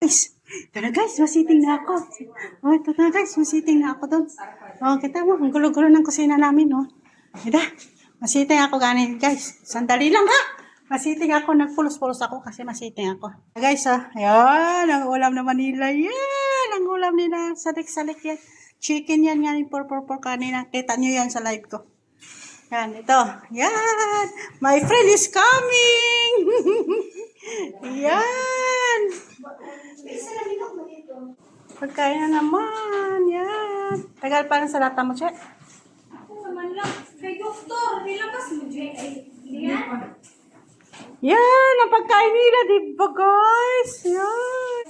Guys, tara guys, masiting na ako. Oh, ito na guys, masiting na ako doon. Oh, kita mo, ang gulo-gulo ng kusina namin, oh. Kita, masiting ako ganin guys. Sandali lang ha. Masiting ako, nagpulos-pulos ako kasi masiting ako. Guys, ayan, ang ulam naman nila. Yan, ang ulam nila. Salik-salik yan. Chicken yan, yan, por kanina. Kita nyo yan sa live ko. Yan, ito. Yan, my friend is coming. Yan. Pagkain na naman. Yan. Tagal pa lang sa lata mo, Che. Naman lang. Kay doktor, nilabas mo, Jay. Ay, yan. Yan, ang pagkain nila, diba guys? Yan.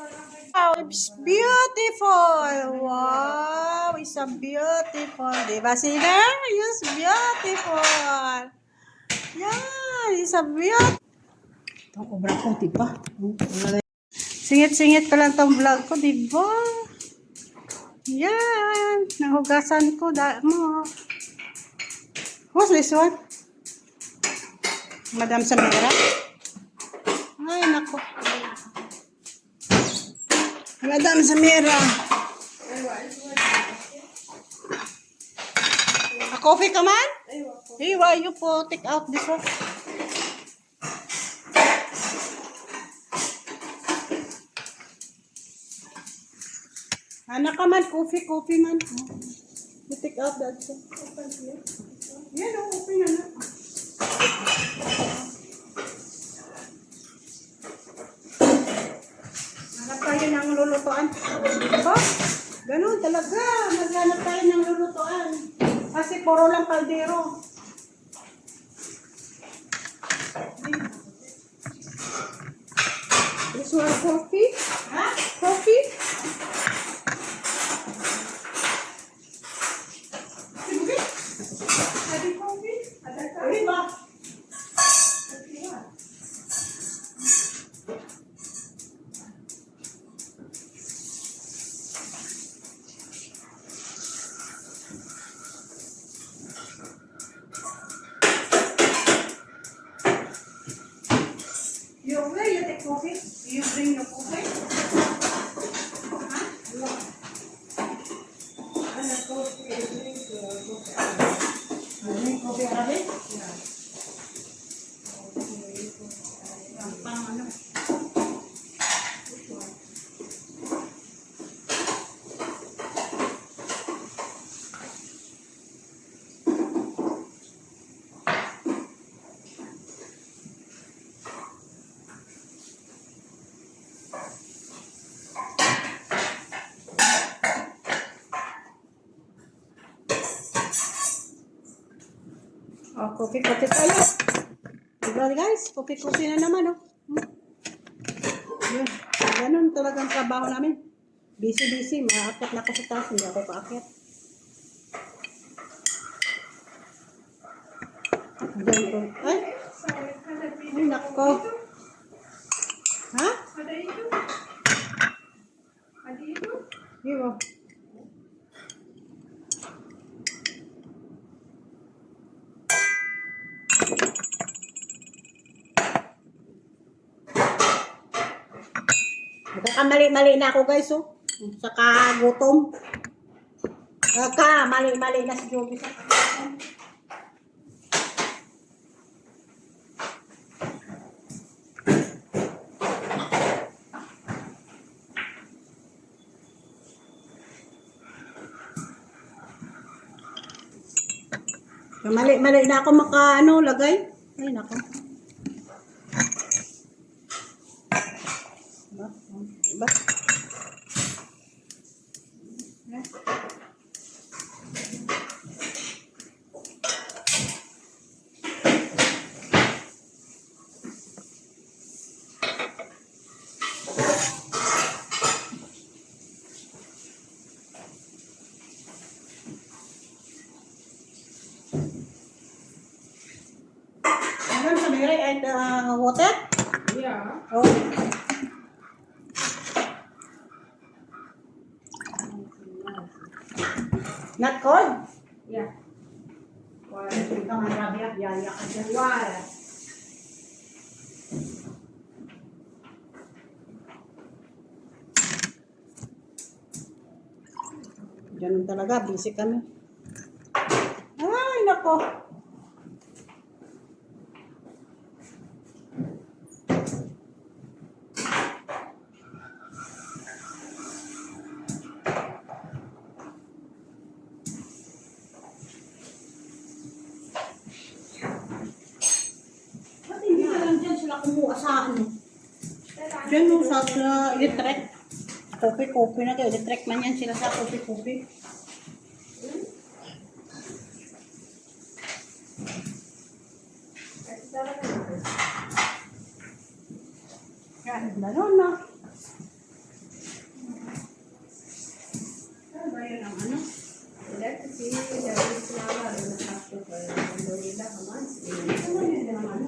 Wow, it's beautiful. Wow, it's a beautiful. Diba sila? It's beautiful. Yan, it's a beautiful. Itong obra ko, diba? Singit-singit ko lang tong vlog ko, diba? Yan, nahugasan ko mo. What's this one? Madam Samira? Ay, nako. Madam Samira. A coffee ka man? Hey, why you po take out this one? Anak ka man, coffee man. You take out that one. Yan o, open na na. Hanap tayo ng lulutuan. Diba? Ganun talaga. Maghanap tayo ng lulutuan. Kasi puro lang kaldero. This one coffee? Ha? Coffee? Diba? Where you take coffee? You bring your coffee? Huh? Ano coffee? Drink coffee arabi? Yeah. Pang ano? Oh, coffee tayo. Diba guys? Coffee na naman, oh. Yun. Ganun talagang trabaho namin. Busy. Maakit na ako sa taas. Hindi ako paakyat. Ay! Ay, nako. Ha? Diba? Nagkakamali-mali na ako guys, oh. Saka gutom. Mali-mali na si Joby sa gutom. Mali-mali na ako lagay. Ay, nako. Diba? Madam Samira, and water? Yeah. Oh. Not cold? Yeah. Ikaw nga grabe yan. Yaya ka dyan. Why? Ganun talaga, busy kami. Ay, nako. Ba't hindi na lang dyan sila kumuha sa ano? Diyan mo sa electric. Kopi-kopi na kayo. Electric man yan sila sa kopi-kopi. Yan, gano'n na. Ano ba yun ang ano? Ano yun ang ano?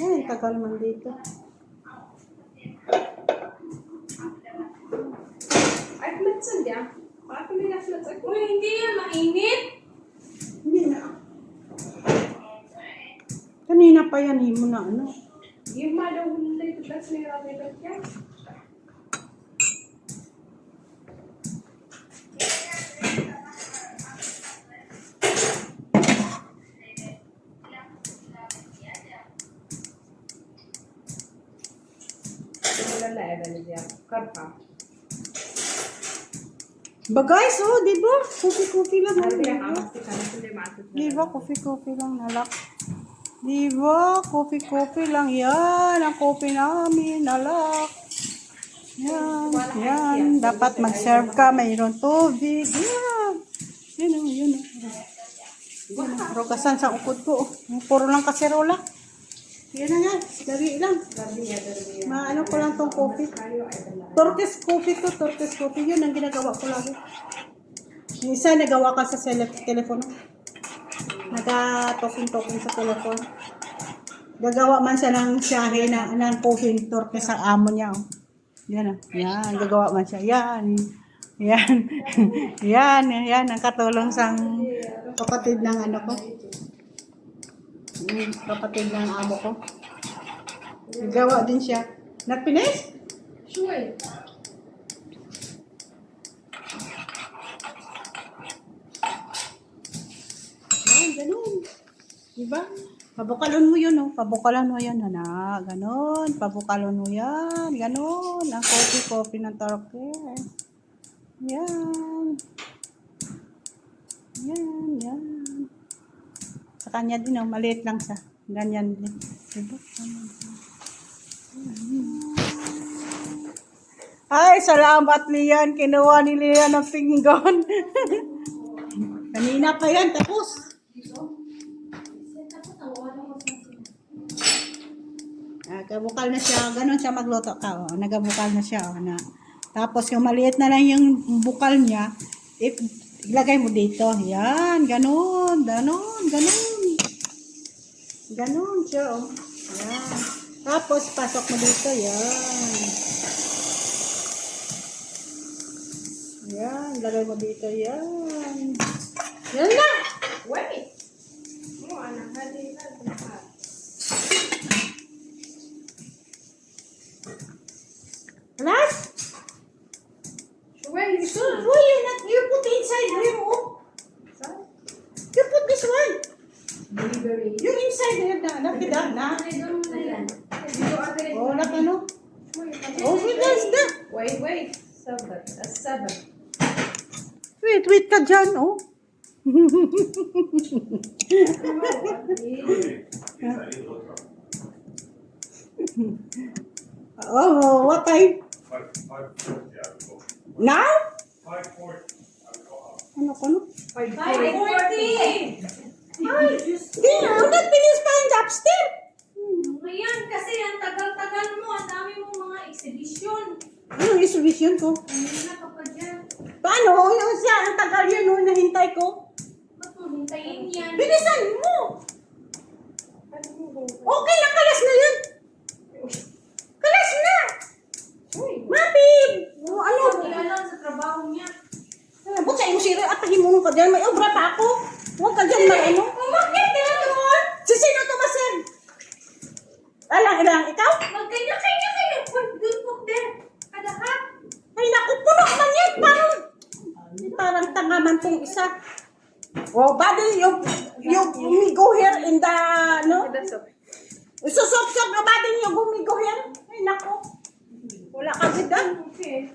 Ay, tagal man dito. Uy, hindi yan mainit. Hindi na. Kanina pa yan, himo na ano. Ba guys, oh, di ba? Kopi-kopi lang. Di ba? Kopi-kopi lang nalak. Di ba? Kopi-kopi lang. Yan, ang kopi namin, nalak. Yan, yan. Dapat mag-serve ka, mayroon tubig. Yan. Yun, oh, yun. Rogasan sa ukod ko. Oh. Puro lang kaserola. Yan na nga, dali lang. Maano ko lang tong coffee. Turkish coffee to, Turkish coffee. Yun ang ginagawa ko lagi. Yung isa, nagawa ka sa telepono. Naga-talking-talking sa telepono. Gagawa man siya ng siyahe ng coffee Turkish ang amo niya. Oh. Yan, yan, gagawa man siya. Yan, yan, yan, yan, ang katulong sa kapatid ng ano ko. Kapatid ng amo ko. Gawa din siya. Nagpinis? Sure. Yan, ganun. Diba? Pabukalon mo yun, oh. Pabukalon mo yan, anak. Ganun. Pabukalon mo yan. Ganun. Ang coffee ng Turkey. Yan. Yan, yan. Sa kanya din, oh, maliit lang siya. Ganyan din. Diba? Ay, salamat Lian. Kinuha ni Lian ng pinggan. Kanina pa yan, tapos. Nagabukal na siya. Ganon siya magluto ka. Oh. Nagabukal na siya. Oh, na. Tapos yung maliit na lang yung bukal niya, ilagay mo dito. Yan, ganon. Ganon, ganon. Ganon siya, oh. Yan. Tapos, pasok mo dito. Yan. Yan. Lagay mo dito. Yan. Yan na. Wait. Mo anak, hadi na. Alas? Where you So, why you put inside here, oh? You put this one. Delivery. Yung inside here na. Napida na. Oh, nak ano? Oh, wait, that's that. Wait. 7. Wait ka dyan, oh. Oh, what time? 5:40, I will go. Now? 5:40, I will go out. Ano ko, no? 5:40. Ay, di na. I'm not finished pa in the upstairs. Ngayon, kasi ang tagal-tagal mo, ang dami mong mga exhibition. Ano yung exhibition ko? Kanina ka pa dyan. Paano? Yung siya, ang tagal yun, no, nahintay ko. Ba't mo hintayin yan? Bilisan mo! Okay na, kalas na yun. Kalas na! Mapi! Ano? Ilan sa trabaho niya. Ba't sa iyo sira at tahimong ka dyan? May obra pa ako. Huwag ka dyan, ano? Umakit parang tangaman tong isa. Oh, buddy, you go here in the, no? Isusop-sop na buddy you go here. Ay, nako. Wala ka ganda. Okay.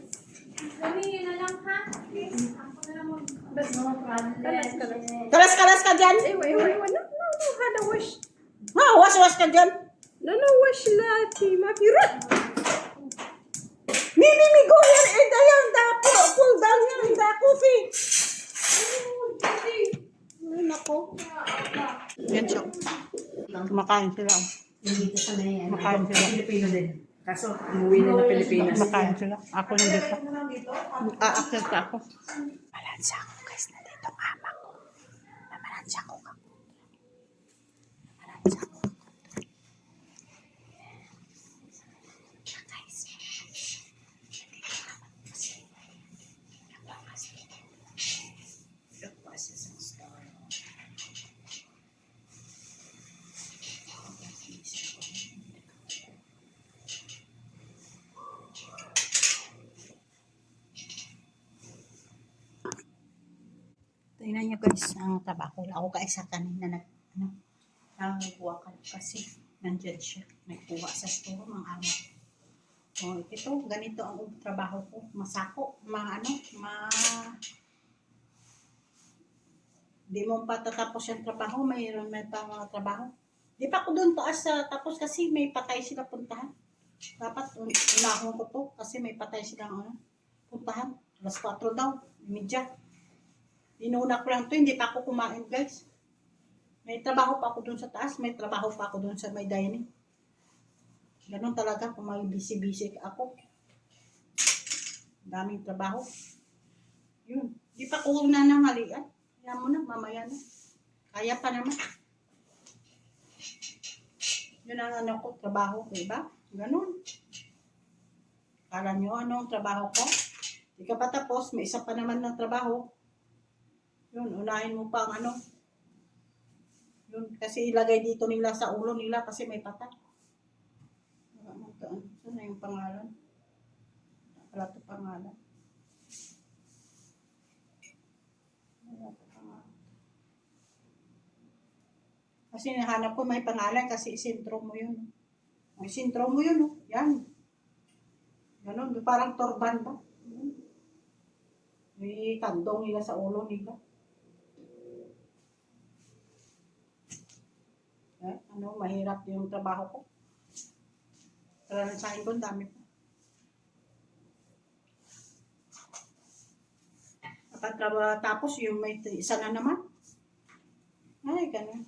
Dami yun na lang, ha? Ako na lang Kalas-kalas ka dyan. Wait. No, hada wash. Ha, was-was ka dyan. No, wash latte. Mapira. Me, go here and pull down here in the coffee. Ay, nako. Yan siya. Kumakain sila. Dito sa may Kumakain sila. Pilipino din. Kaso, umuwi na ng Pilipinas. Kumakain sila. Ako hindi pa. Aakyat ka ako. Malansya ako guys. Nandito ang ama ko. Malansya ako. Malansya ako. Guys. Tingnan niyo guys, ang tabako. Ako guys sa kanina nagbuwakan kasi nandiyan siya. May kuha sa store ng ama. Oh, ito, ganito ang trabaho ko. Masako, di mo pa tatapos yung trabaho, mayroon pa mga trabaho. Di pa ako doon taas tapos kasi may patay sila puntahan. Dapat unahon ko to kasi may patay silang puntahan. Alas 4 daw, media. Inuna ko lang to, hindi pa ako kumain guys. May trabaho pa ako doon sa taas, may trabaho pa ako doon sa may dining. Ganon talaga kung may busy ako. Daming trabaho. Yun, di pa ko nanangalian. Kaya mo na, mamaya na. Kaya pa naman. Yun ang ko, trabaho ko, diba? Ganon. Kala nyo ang trabaho ko? Di ka pa tapos, may isa pa naman ng trabaho. Yun, unahin mo pa ang Yun, kasi ilagay dito nila sa ulo nila kasi may patay. Saan na yung pangalan? Wala ito pangalan. Wala ito pangalan. Kasi nahanap ko may pangalan kasi isintro mo yun. Isintro mo yun, oh. Yan. Ganon, parang torban ba? May kandong nila sa ulo nila. Mahirap yung trabaho ko. Para sa akin ko, dami pa. Tapos yung may isa na naman. Ay, ganun.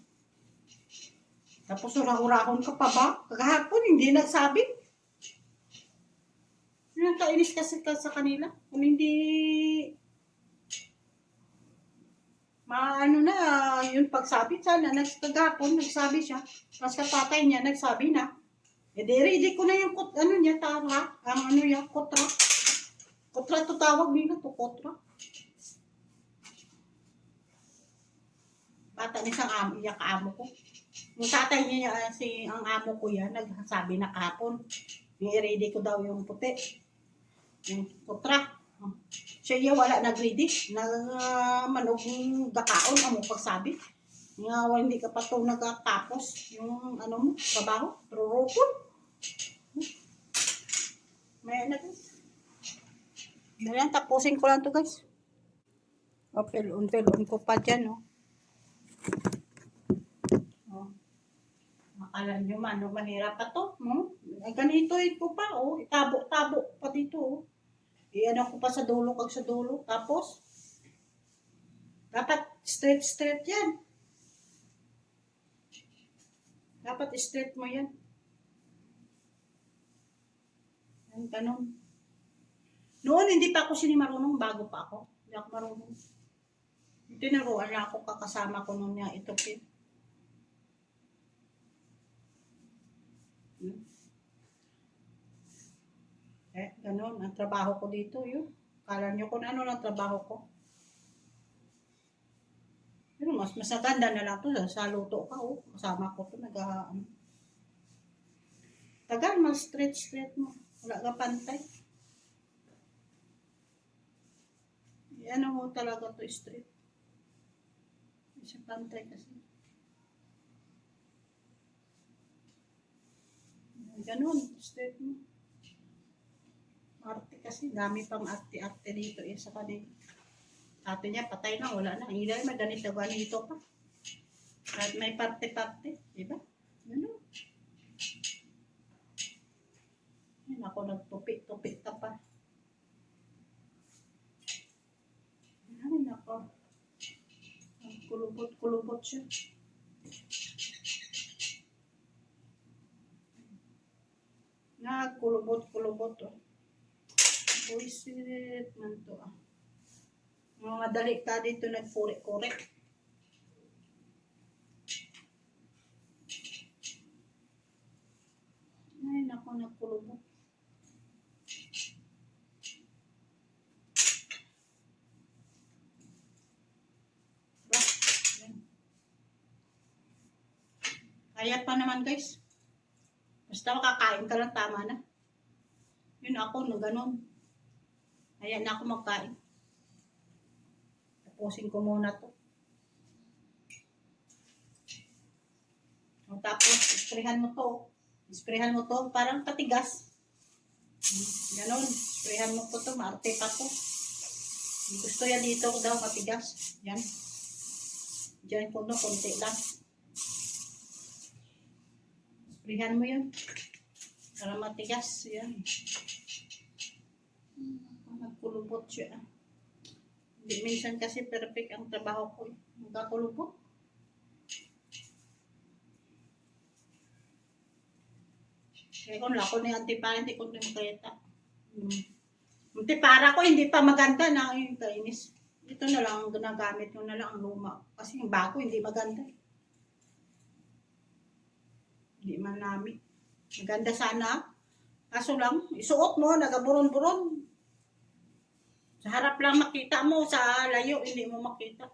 Tapos urahon ka pa ba? Kagahapon, hindi nagsabi. Nakainis kasi ka sa kanila. Kung hindi yung pagsabi sana, kagahapon, nagsabi siya. Tapos kapatay niya, nagsabi na. E di, ready ko na yung tara. Kotra. Kotra to tawag nila to, kotra. Bata ni isang iyak amo ko. Yung tatay niya, ang amo ko yan, nagsabi na kahapon. I-ready ko daw yung puti. Yung kotra. Siya wala nag-ready. Manong gakaon ang pagsabi. Nga, hindi ka pa ito nagtapos yung trabaho. Rurupon. May guys. Dahil tapusin ko lang to guys. Pelon ko pa dyan, oh. Akala nyo man, mahirap pa to. Ganito ko pa, oh. Tabo pa dito, oh. Ko pa sa dulo, Tapos, dapat straight yan. Dapat straight mo yan. Yan, ganun. Noon, hindi pa ako sinimarunong, bago pa ako. Hindi ako marunong. Tinuruan na ako, kakasama ko nung niya ito. Ganun, ang trabaho ko dito, yun. Kala nyo kung ano ang trabaho ko. Pero mas maganda na lang to sa luto ka, oh. Kasama ko to, tagal, mas straight mo. Wala ka pantay. Ano mo talaga to straight. Isa pantay kasi. Ganun, straight mo. Arte kasi, dami pang arte-arte dito eh sa kanila. Ate niya, patay na, wala na. Ang ilan, maganito, ganito pa. At may parte-parte, diba? Ganun. Yan ako nagtupi-tupi ka pa. Yan ako. Ang kulubot-kulubot siya. Nagkulubot-kulubot oh. Buisit man to ah. Mga madali ka dito nagpuri-kurek. Ay, naku, nagkulubot. Ba? Yan. Kaya pa naman guys. Basta makakain ka lang, tama na. Yun ako, na ganun. Ayan na ako magkain. Tapusin ko muna to. Tapos, isprehan mo to. Isprehan mo to, parang patigas. Ganon, isprehan mo po to, maarte pa to. Gusto yan dito daw matigas. Yan. Diyan po no, konti lang. Isprehan mo yun. Para matigas. Yan. Nagkulubot siya. Hindi minsan kasi perfect ang trabaho ko. Nagkakulubot. Kaya kung lako na yung antipara, hindi ko na makayata. Antipara ko, hindi pa maganda na yung kainis. Ito na lang ang ginagamit ko na lang ang luma. Kasi yung bago, hindi maganda. Hindi man namin. Maganda sana. Kaso lang, isuot mo, nagaburon-buron. Sa harap lang makita mo, sa layo, hindi mo makita.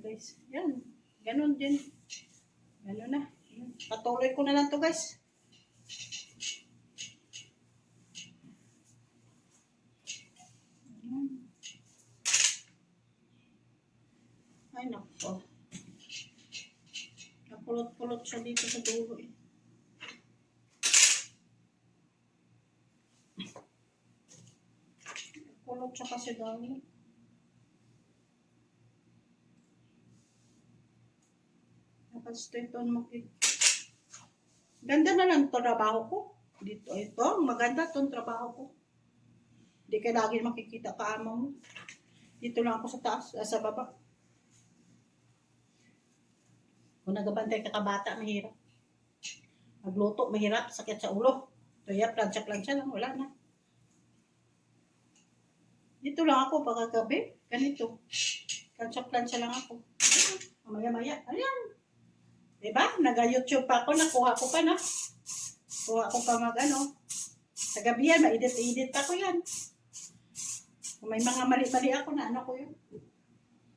Guys, yan. Ganon din. Ganon na. Patuloy ko na lang to guys. Ay nako. Napulot-pulot siya dito sa dulo eh. Pulot siya kasi daw. Straight on mo. Ganda na lang ito trabaho ko. Dito, ito, maganda itong trabaho ko. Hindi ka lagi makikita kaama mo. Dito lang ako sa taas, sa baba. Kung nagabantay ka kabata, mahirap. Magluto, mahirap, sakit sa ulo. Kaya plansya-plansya lang, wala na. Dito lang ako pagkagabi, ganito. Plansya-plansya lang ako. Maya-maya, ayan. Diba? Nag-YouTube pa ako, nakuha ko pa na. Kuha ko pa mag-ano. Sa gabi yan, ma-edit-edit pa ko yan. Kung may mga mali-mali ako na ano ko yun.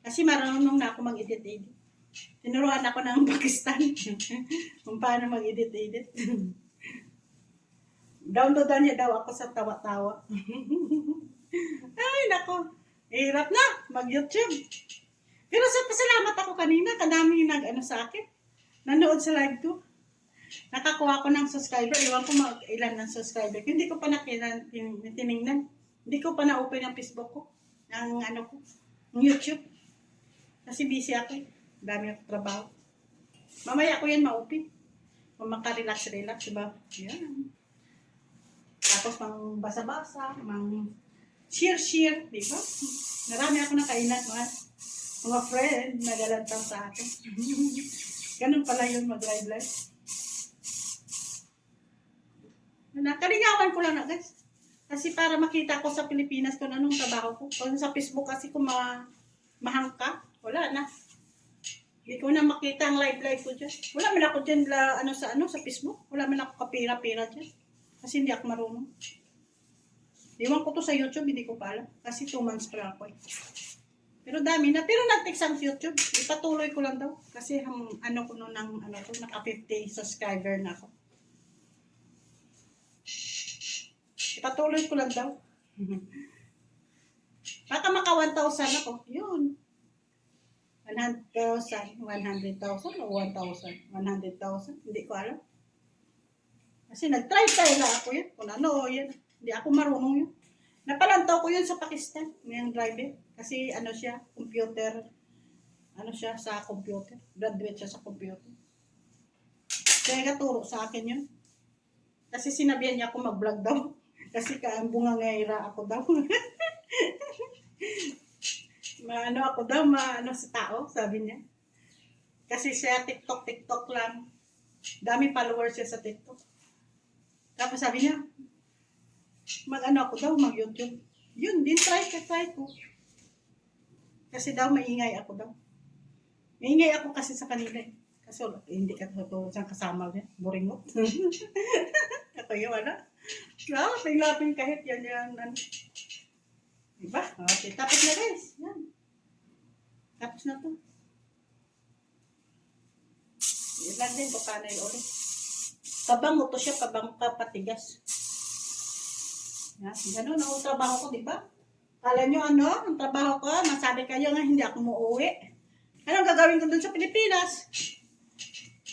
Kasi marunong na ako mag-edit-edit. Tinuruan ako ng Pakistan kung paano mag-edit-edit. Downloadan niya daw ako sa tawa-tawa. Ay, nako. Hirap na mag-YouTube. Pero pasalamat ako kanina. Kadami nag-ano sa akin. Nanood sa live ko. Nakakuha ko ng subscriber. Iwan ko ilan ng subscriber. Hindi ko pa tinignan. Hindi ko pa na-open ang Facebook ko. Ang ano ko. Ang YouTube. Kasi busy ako. Dami ako trabaho. Mamaya ko yan ma-open. Kung makarelax-relax. Diba? Yan. Tapos mang basa-basa. Mang share-share. Diba? Marami ako nakainan. Mga friend. Nagalantang sa akin. Ganun pala yun mag-live. Nakalingawan ko lang na guys. Kasi para makita ko sa Pilipinas kung anong trabaho ko. Kung sa Facebook kasi kung mahangka, wala na. Hindi ko na makita ang live ko dyan. Wala man ako dyan sa Facebook. Wala man ako kapira-pira dyan. Kasi hindi ako marunong. Iwan ko to sa YouTube, hindi ko pa alam. Kasi 2 months pa lang ako eh. Pero dami na. Pero nag-text ang YouTube. Ipatuloy ko lang daw. Kasi naka 50 subscriber na ako. Ipatuloy ko lang daw. Baka maka 1,000 ako. Yun. 100,000, 100,000 o 1,000? 100,000? Hindi ko alam. Kasi nag-try na ako yun. Kung ano, yun. Hindi ako marunong yun. Napalantaw ko yun sa Pakistan. Ngayong driver. Kasi ano siya, computer. Ano siya sa computer. Graduate siya sa computer. Kaya katuro sa akin yun. Kasi sinabihan niya ako mag-vlog daw. Kasi kaambunga ngayon ako daw. Maano ako daw, maano sa tao, sabi niya. Kasi siya TikTok lang. Dami followers siya sa TikTok. Tapos sabi niya, mag-ano ako daw, mag-YouTube. Yun, din try ko. Kasi daw maingay ako daw. Maingay ako kasi sa kanila eh. Kasi hindi ka totoo siyang kasama niya. Buringot. Ako yung ano. Laping kahit yan. Ano. Diba? Okay, tapos na guys. Yan. Tapos na to. Yan lang din, paano yung ulit. Kabango to siya, kapatigas. Yan, ganun ang trabaho ko, diba? Kala nyo ano, ang trabaho ko, nasabi kayo nga hindi ako muuwi. Anong gagawin ko dun sa Pilipinas?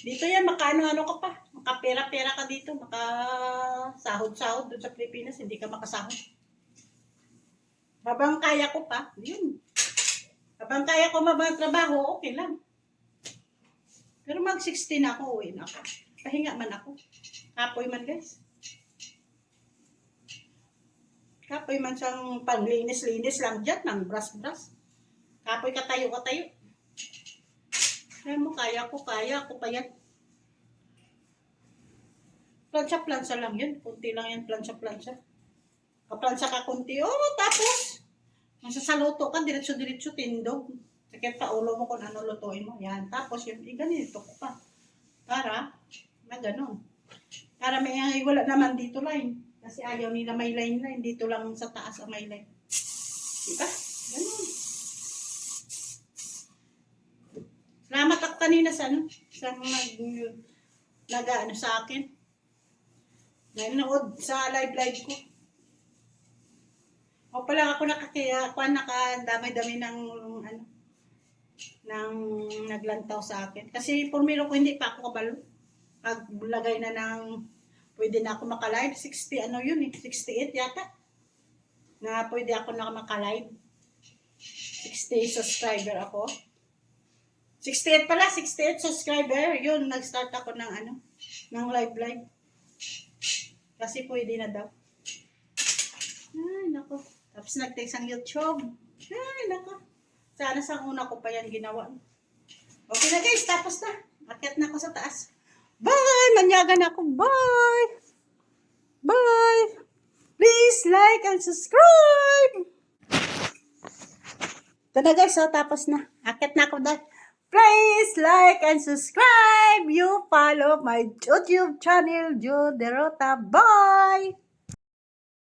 Dito yan, makaano-ano ka pa. Makapera-pera ka dito, makasahod-sahod dun sa Pilipinas, hindi ka makasahod. Habang kaya ko pa, yun. Habang kaya ko trabaho, okay lang. Pero mag-16 na ako, uwi na ako. Pahinga man ako. Kapoy man guys. Kapoy man siyang panglinis-linis lang dyan, ng brush-brush. Kapoy katayo. Alam mo, kaya ko pa yan. Plansa lang yun. Kunti lang yan, plansa. Kaplansa ka kunti. Tapos, masasaluto ka, diretso-diretso, tindog. Sakit pa ulo mo kung ano lutuin mo. Yan. Tapos, yun, ganito ko pa. Para, ganun. Para wala naman dito line. Kasi ayaw nila may line. Dito lang sa taas ang may line. Diba? Ganun. Salamat ako kanina sa sa akin. Nanood sa live ko. O pala ako nakadamay-dami ng naglantaw sa akin. Kasi pumilo ko hindi pa ako kabalo. Paglagay na pwede na ako makalive. 68 yata. Na pwede ako na makalive. 60 subscriber ako. 68 subscriber. Yun, nag-start ako ng live. Kasi pwede na daw. Ay, nako. Tapos nag-text ang YouTube. Ay, nako. Sana sa una ko pa yan ginawa. Okay na guys, tapos na. Akyat na ako sa taas. Bye! Manyagan ako. Bye! Bye! Please like and subscribe! Ito na guys, tapos na. Akyat na ako dahil. Please like and subscribe. You follow my YouTube channel, Jude Derota. Bye!